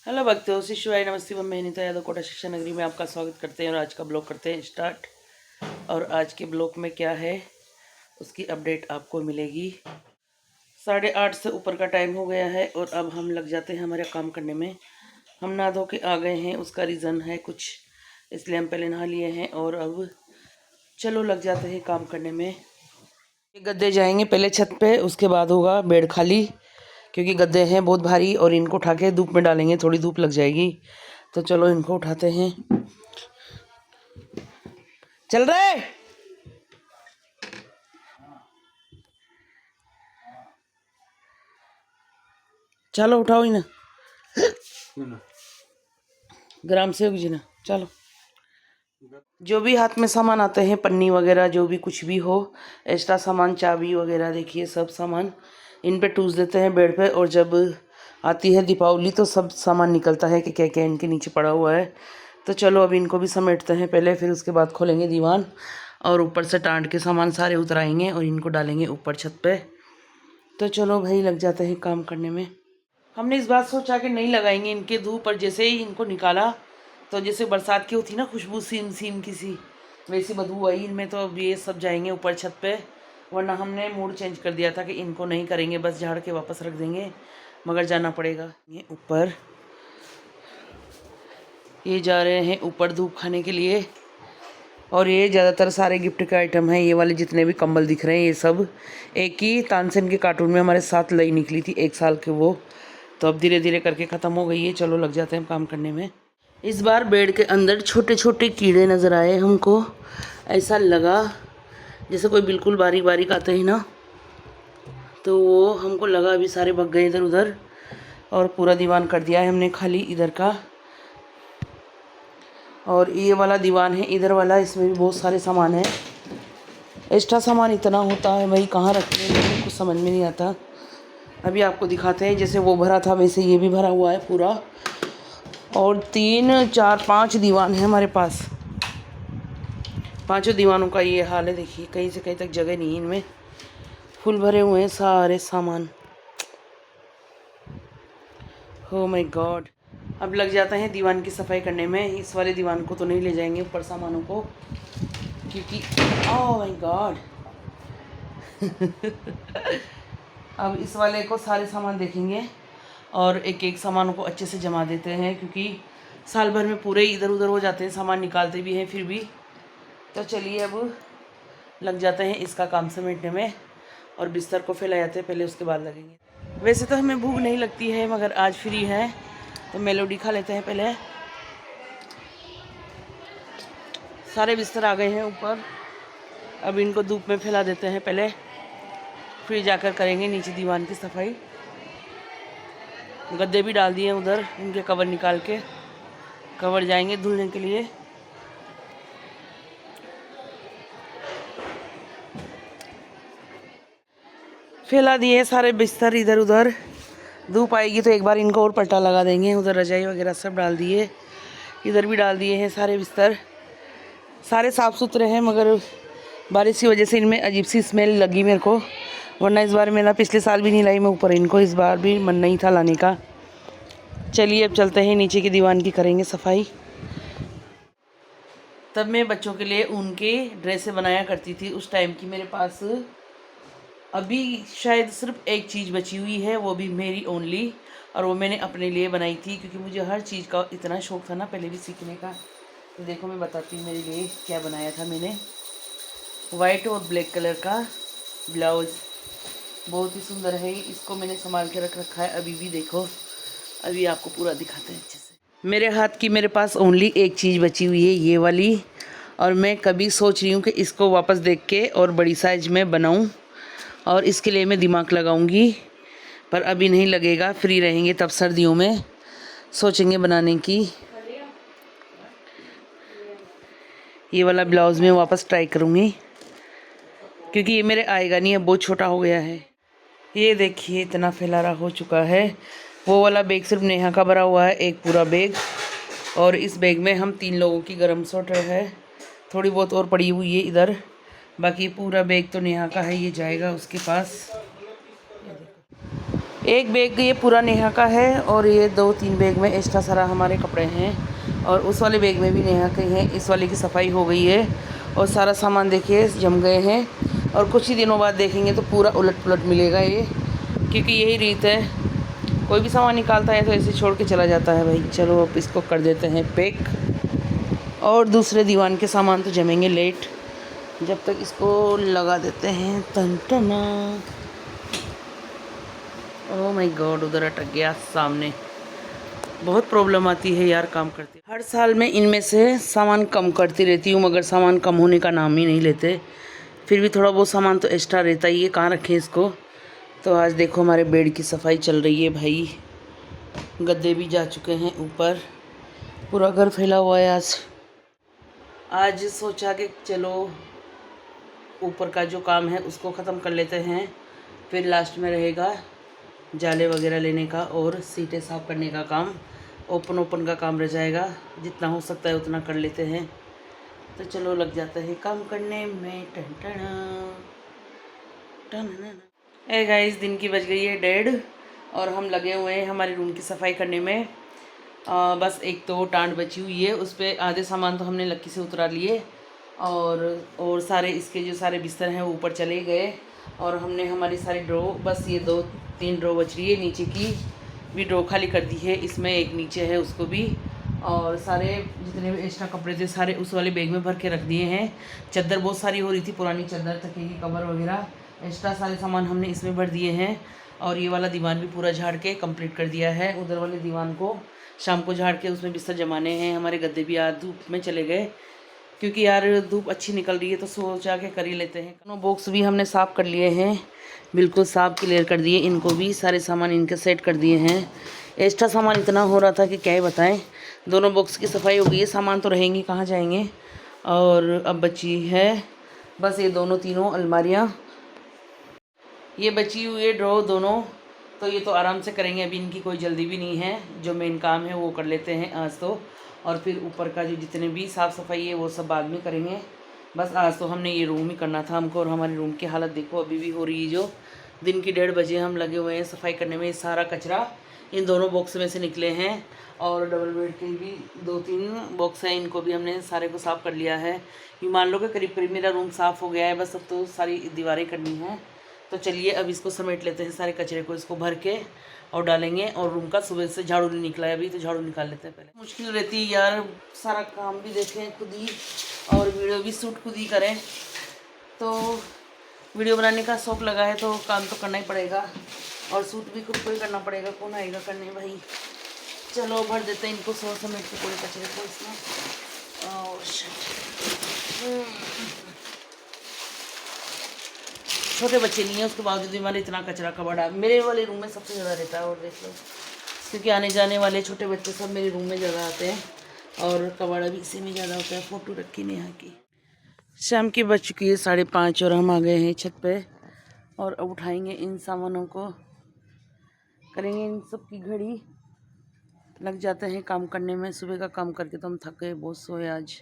Hello भक्तों, शिवाय नमस्ते। हम मेहनीता यादव कोटा शिक्षा नगरी में आपका स्वागत करते हैं और आज का ब्लॉग करते हैं स्टार्ट। और आज के ब्लॉग में क्या है उसकी अपडेट आपको मिलेगी। 8:30 से ऊपर का टाइम हो गया है और अब हम लग जाते हैं हमारे काम करने में। हम नहा धो के आ गए हैं, उसका रीज़न है कुछ, इसलिए हम पहले नहा लिए हैं और अब चलो लग जाते हैं काम करने में। ये गद्दे जाएंगे पहले छत पे, उसके बाद होगा बेड खाली, क्योंकि गद्दे हैं बहुत भारी और इनको उठा के धूप में डालेंगे, थोड़ी धूप लग जाएगी। तो चलो इनको उठाते हैं। चल रहे चलो उठाओ ही ना, ग्राम सेवक जी ना। चलो जो भी हाथ में सामान आते हैं, पन्नी वगैरह जो भी कुछ भी हो, एक्स्ट्रा सामान, चाबी वगैरह, देखिए सब सामान इन पे टूस देते हैं बेड पे। और जब आती है दीपावली तो सब सामान निकलता है कि क्या क्या इनके नीचे पड़ा हुआ है। तो चलो अभी इनको भी समेटते हैं पहले, फिर उसके बाद खोलेंगे दीवान और ऊपर से टांट के सामान सारे उतराएंगे और इनको डालेंगे ऊपर छत पे। तो चलो भाई लग जाते हैं काम करने में। हमने इस बार सोचा कि नहीं लगाएंगे इनके धूप, पर जैसे ही इनको निकाला तो जैसे बरसात की होती ना खुशबू, सीम सीम की सी, वैसी बदबू आई इनमें। तो अब ये सब जाएंगे ऊपर छत पे, वरना हमने मूड चेंज कर दिया था कि इनको नहीं करेंगे, बस झाड़ के वापस रख देंगे, मगर जाना पड़ेगा। ये ऊपर, ये जा रहे हैं ऊपर धूप खाने के लिए। और ये ज़्यादातर सारे गिफ्ट के आइटम हैं। ये वाले जितने भी कंबल दिख रहे हैं ये सब एक ही तानसेन के कार्टून में हमारे साथ लई निकली थी 1 साल के, वो तो अब धीरे धीरे करके ख़त्म हो गई है। चलो लग जाते हैं काम करने में। इस बार बेड के अंदर छोटे छोटे कीड़े नज़र आए हमको, ऐसा लगा जैसे कोई बिल्कुल बारीक बारीक आते हैं ना, तो वो हमको लगा। अभी सारे भग गए इधर उधर और पूरा दीवान कर दिया है हमने खाली इधर का। और ये वाला दीवान है इधर वाला, इसमें भी बहुत सारे सामान है। एक्स्ट्रा सामान इतना होता है भाई, कहाँ रखते हैं मुझे कुछ समझ में नहीं आता। अभी आपको दिखाते हैं, जैसे वो भरा था वैसे ये भी भरा हुआ है पूरा। और 3 4 5 दीवान है हमारे पास। पांचों दीवानों का ये हाल है, देखिए कहीं से कहीं तक जगह नहीं है इनमें, फुल भरे हुए हैं सारे सामान। हो माय गॉड। अब लग जाते हैं दीवान की सफाई करने में। इस वाले दीवान को तो नहीं ले जाएंगे ऊपर सामानों को, क्योंकि ओह माय गॉड अब इस वाले को सारे सामान देखेंगे और एक एक सामानों को अच्छे से जमा देते हैं, क्योंकि साल भर में पूरे इधर उधर हो जाते हैं, सामान निकालते भी हैं फिर भी। तो चलिए अब लग जाते हैं इसका काम समेटने में और बिस्तर को फैला जाते हैं पहले, उसके बाद लगेंगे। वैसे तो हमें भूख नहीं लगती है, मगर आज फ्री है तो मेलोडी खा लेते हैं पहले। सारे बिस्तर आ गए हैं ऊपर, अब इनको धूप में फैला देते हैं पहले, फिर जाकर करेंगे नीचे दीवान की सफाई। गद्दे भी डाल दिए उधर, इनके कवर निकाल के कवर जाएंगे धुलने के लिए। फैला दिए सारे बिस्तर इधर उधर, धूप आएगी तो एक बार इनको और पलटा लगा देंगे। उधर रजाई वगैरह सब डाल दिए, इधर भी डाल दिए हैं सारे बिस्तर। सारे साफ़ सुथरे हैं, मगर बारिश की वजह से इनमें अजीब सी स्मेल लगी मेरे को, वरना इस बार मेरा पिछले साल भी नहीं लाई मैं ऊपर इनको, इस बार भी मन नहीं था लाने का। चलिए अब चलते हैं नीचे की दीवान की करेंगे सफाई। तब मैं बच्चों के लिए ऊन के ड्रेसें बनाया करती थी, उस टाइम की मेरे पास अभी शायद सिर्फ एक चीज़ बची हुई है, वो भी मेरी ओनली, और वो मैंने अपने लिए बनाई थी, क्योंकि मुझे हर चीज़ का इतना शौक़ था ना पहले भी सीखने का। तो देखो मैं बताती हूँ मेरे लिए क्या बनाया था मैंने। वाइट और ब्लैक कलर का ब्लाउज़, बहुत ही सुंदर है। इसको मैंने संभाल के रख रखा है अभी भी, देखो अभी आपको पूरा दिखाते हैं अच्छे से। मेरे हाथ की मेरे पास ओनली एक चीज़ बची हुई है, ये वाली, और मैं कभी सोच रही हूँ कि इसको वापस देख के और बड़ी साइज में बनाऊँ, और इसके लिए मैं दिमाग लगाऊंगी, पर अभी नहीं लगेगा, फ्री रहेंगे तब सर्दियों में सोचेंगे बनाने की। ये वाला ब्लाउज़ मैं वापस ट्राई करूँगी, क्योंकि ये मेरे आएगा नहीं है, बहुत छोटा हो गया है। ये देखिए इतना फैलारा हो चुका है। वो वाला बैग सिर्फ नेहा का भरा हुआ है, एक पूरा बैग, और इस बैग में हम 3 लोगों की गर्म स्वेटर है, थोड़ी बहुत और पड़ी हुई है इधर, बाकी पूरा बैग तो नेहा का है, ये जाएगा उसके पास। एक बैग ये पूरा नेहा का है और ये 2-3 बैग में एक्स्ट्रा सारा हमारे कपड़े हैं और उस वाले बैग में भी नेहा के हैं। इस वाले की सफाई हो गई है और सारा सामान देखिए जम गए हैं और कुछ ही दिनों बाद देखेंगे तो पूरा उलट पुलट मिलेगा ये, क्योंकि यही रीत है, कोई भी सामान निकालता है तो ऐसे छोड़ के चला जाता है भाई। चलो अब इसको कर देते हैं पैक और दूसरे दीवान के सामान तो जमेंगे लेट, जब तक इसको लगा देते हैं। टन टना, ओह माय गॉड, उधर अटक गया सामने। बहुत प्रॉब्लम आती है यार काम करते। हर साल मैं इनमें से सामान कम करती रहती हूँ मगर सामान कम होने का नाम ही नहीं लेते। फिर भी थोड़ा बहुत सामान तो एक्स्ट्रा रहता ही है, कहाँ रखें इसको। तो आज देखो हमारे बेड की सफाई चल रही है भाई, गद्दे भी जा चुके हैं ऊपर, पूरा घर फैला हुआ है। आज सोचा कि चलो ऊपर का जो काम है उसको ख़त्म कर लेते हैं, फिर लास्ट में रहेगा जाले वगैरह लेने का और सीटें साफ़ करने का काम। ओपन का काम रह जाएगा, जितना हो सकता है उतना कर लेते हैं। तो चलो लग जाते हैं काम करने में। टन टन ए गाइस, दिन की बज गई है 1:30 और हम लगे हुए हैं हमारे रूम की सफाई करने में। बस एक तो टांड बची हुई है, उस पर आधे सामान तो हमने लक्की से उतरा लिए और सारे इसके जो सारे बिस्तर हैं वो ऊपर चले गए और हमने हमारी सारी ड्रॉ, बस ये 2-3 ड्रॉ बच रही है, नीचे की भी ड्रॉ खाली कर दी है, इसमें एक नीचे है उसको भी, और सारे जितने भी एक्स्ट्रा कपड़े थे सारे उस वाले बैग में भर के रख दिए हैं। चादर बहुत सारी हो रही थी, पुरानी चादर, तकिए की कवर वगैरह, एक्स्ट्रा सारे सामान हमने इसमें भर दिए हैं। और ये वाला दीवान भी पूरा झाड़ के कंप्लीट कर दिया है। उधर वाले दीवान को शाम को झाड़ के उसमें बिस्तर जमाने हैं। हमारे गद्दे भी आज धूप में चले गए क्योंकि यार धूप अच्छी निकल रही है तो सोचा के कर ही लेते हैं। दोनों बॉक्स भी हमने साफ़ कर लिए हैं, बिल्कुल साफ़ क्लियर कर दिए, इनको भी सारे सामान इनके सेट कर दिए हैं। एक्स्ट्रा सामान इतना हो रहा था कि क्या ही बताएं। दोनों बॉक्स की सफाई हो गई है, सामान तो रहेंगे कहाँ जाएंगे। और अब बची है बस ये दोनों तीनों अलमारियाँ, ये बची हुई है ड्रॉ दोनों, तो ये तो आराम से करेंगे, अभी इनकी कोई जल्दी भी नहीं है। जो मेन काम है वो कर लेते हैं आज तो, और फिर ऊपर का जो जितने भी साफ़ सफाई है वो सब बाद में करेंगे। बस आज तो हमने ये रूम ही करना था हमको। और हमारे रूम की हालत देखो अभी भी हो रही है, जो दिन की 1:30 बजे हम लगे हुए हैं सफाई करने में। सारा कचरा इन दोनों बॉक्स में से निकले हैं और डबल बेड के भी 2-3 बॉक्स हैं, इनको भी हमने सारे को साफ़ कर लिया है। ये मान लो कि करीब करीब मेरा रूम साफ़ हो गया है, बस अब तो सारी दीवारें करनी हैं। तो चलिए अब इसको समेट लेते हैं, सारे कचरे को इसको भर के और डालेंगे। और रूम का सुबह से झाड़ू नहीं निकला है अभी, तो झाड़ू निकाल लेते हैं पहले। मुश्किल रहती है यार, सारा काम भी देखें खुद ही और वीडियो भी शूट खुद ही करें, तो वीडियो बनाने का शौक़ लगा है तो काम तो करना ही पड़ेगा और शूट भी खुद को ही करना पड़ेगा, कौन आएगा करने भाई। चलो भर देते हैं इनको समेट के पूरे कचरे को इसमें। और छोटे बच्चे नहीं है उसके बावजूद भी हमारे इतना कचरा कबाड़ा मेरे वाले रूम में सबसे ज़्यादा रहता है। और देख लो, क्योंकि आने जाने वाले छोटे बच्चे सब मेरे रूम में ज़्यादा आते हैं और कबाड़ा भी इसी में ज़्यादा होता है। फ़ोटो रखी नेहा की। शाम की बज चुकी है 5:30 और हम आ गए हैं छत पे और अब उठाएंगे इन सामानों को, करेंगे इन सब की घड़ी, लग जाते हैं काम करने में। सुबह का काम करके तो हम थक गए, बहुत सोए आज,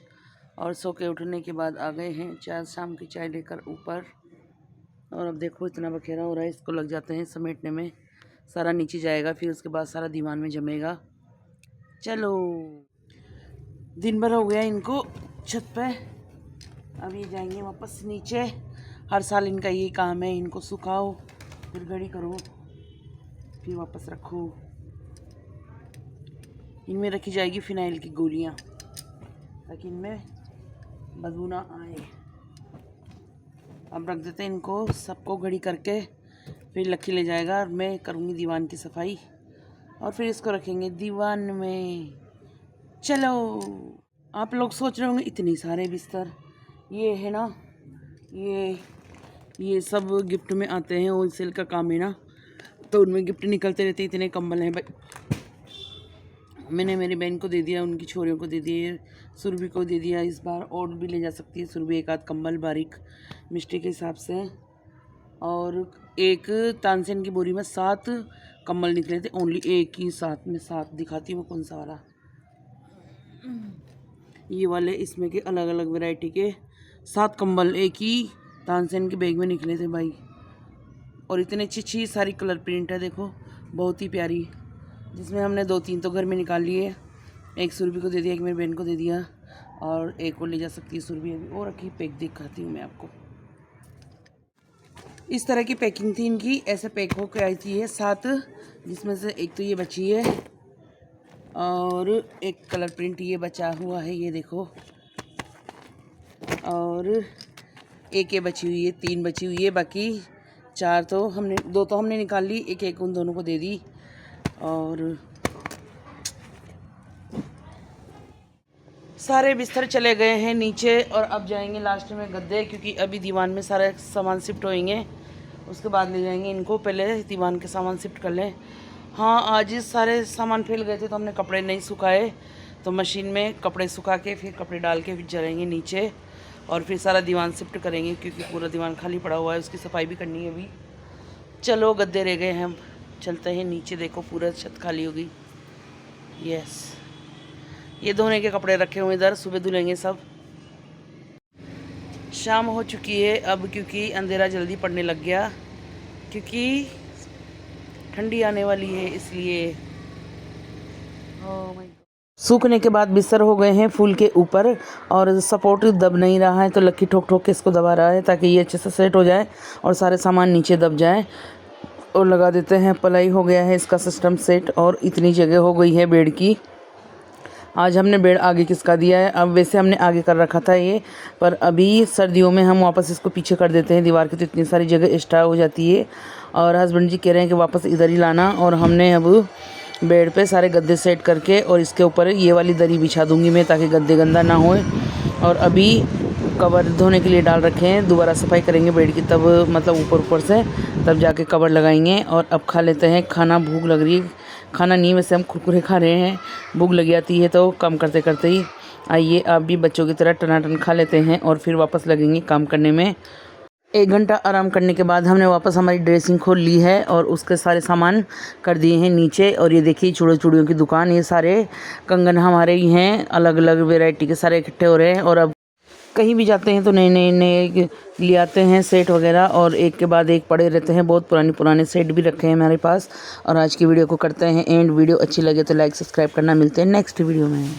और सो के उठने के बाद आ गए हैं चाय, शाम की चाय लेकर ऊपर। और अब देखो इतना बखेरा हो रहा है, इसको लग जाते हैं समेटने में, सारा नीचे जाएगा, फिर उसके बाद सारा दीवान में जमेगा। चलो दिन भर हो गया इनको छत पे, अब ये जाएंगे वापस नीचे। हर साल इनका यही काम है, इनको सुखाओ फिर घड़ी करो फिर वापस रखो। इनमें रखी जाएगी फिनाइल की गोलियां ताकि इनमें बदबू ना आए। अब रख देते हैं इनको सबको घड़ी करके, फिर लक्की ले जाएगा और मैं करूँगी दीवान की सफाई और फिर इसको रखेंगे दीवान में। चलो, आप लोग सोच रहे होंगे इतने सारे बिस्तर, ये है ना, ये सब गिफ्ट में आते हैं, होलसेल का काम है ना, तो उनमें गिफ्ट निकलते रहते। इतने कंबल हैं भाई, मैंने मेरी बहन को दे दिया, उनकी छोरियों को दे दिए, सुरभि को दे दिया। इस बार और भी ले जा सकती है सुरभि, एक आध कंबल बारीक मिस्टेक के हिसाब से। और एक तानसेन की बोरी में 7 कंबल निकले थे, ओनली एक ही साथ में 7 दिखाती हूँ कौन सा वाला, ये वाले, इसमें के अलग अलग वैरायटी के 7 कंबल एक ही तानसेन के बैग में निकले थे भाई। और इतने अच्छी अच्छी सारी कलर प्रिंट है देखो, बहुत ही प्यारी, जिसमें हमने 2-3 तो घर में निकाल लिए। एक सुरभि को दे दिया, एक मेरी बहन को दे दिया, और एक और ले जा सकती है सुरभि अभी। और रखी पैक दिखाती हूँ मैं आपको। इस तरह की पैकिंग थी इनकी, ऐसे पैक होकर आई थी ये 7, जिसमें से एक तो ये बची है और एक कलर प्रिंट ये बचा हुआ है, ये देखो। और एक ये बची हुई है, 3 बची हुई है, बाकी 4 तो हमने 2 तो हमने निकाल ली, एक उन दोनों को दे दी। और सारे बिस्तर चले गए हैं नीचे, और अब जाएंगे लास्ट में गद्दे, क्योंकि अभी दीवान में सारे सामान शिफ्ट होएंगे, उसके बाद ले जाएंगे इनको। पहले दीवान के सामान शिफ्ट कर लें। हाँ, आज सारे सामान फैल गए थे तो हमने कपड़े नहीं सुखाए, तो मशीन में कपड़े सुखा के फिर कपड़े डाल के फिर जाएंगे नीचे, और फिर सारा दीवान शिफ्ट करेंगे, क्योंकि पूरा दीवान खाली पड़ा हुआ है, उसकी सफाई भी करनी है अभी। चलो, गद्दे रह गए हैं, हम चलते हैं नीचे। देखो पूरा छत खाली हो गई। यस, ये धोने के कपड़े रखे हुए इधर, सुबह धुलेंगे सब। शाम हो चुकी है अब, क्योंकि अंधेरा जल्दी पड़ने लग गया, क्योंकि ठंडी आने वाली है इसलिए। सूखने के बाद बिस्तर हो गए हैं फूल के ऊपर, और सपोर्ट दब नहीं रहा है, तो लक्की ठोक ठोक के इसको दबा रहा है ताकि ये अच्छे से सेट हो जाए और सारे सामान नीचे दब जाए। और लगा देते हैं, पलाई हो गया है इसका सिस्टम सेट, और इतनी जगह हो गई है बेड की। आज हमने बेड आगे किसका दिया है, अब वैसे हमने आगे कर रखा था ये, पर अभी सर्दियों में हम वापस इसको पीछे कर देते हैं दीवार की, तो इतनी सारी जगह एक्स्ट्रा हो जाती है। और हस्बैंड जी कह रहे हैं कि वापस इधर ही लाना, और हमने अब बेड पे सारे गद्दे सेट करके, और इसके ऊपर ये वाली दरी बिछा दूंगी मैं, ताकि गद्दे गंदा ना होए। और अभी कवर धोने के लिए डाल रखे हैं, दोबारा सफाई करेंगे बेड की, तब मतलब ऊपर से तब जाके कवर लगाएंगे। और अब खा लेते हैं खाना, भूख लग रही है। खाना नहीं, वैसे हम कुरकुरे खा रहे हैं, भूख लग जाती है तो काम करते करते ही। आइए आप भी बच्चों की तरह टनाटन खा लेते हैं, और फिर वापस लगेंगे काम करने में। 1 घंटा आराम करने के बाद हमने वापस हमारी ड्रेसिंग खोल ली है, और उसके सारे सामान कर दिए हैं नीचे। और ये देखिए चूड़ियों की दुकान, ये सारे कंगन हमारे ही हैं, अलग अलग वैरायटी के सारे इकट्ठे हो रहे हैं। और अब कहीं भी जाते हैं तो नए ले आते हैं सेट वगैरह, और एक के बाद एक पड़े रहते हैं। बहुत पुराने सेट भी रखे हैं हमारे पास। और आज की वीडियो को करते हैं एंड। वीडियो अच्छी लगे तो लाइक सब्सक्राइब करना। मिलते हैं नेक्स्ट वीडियो में।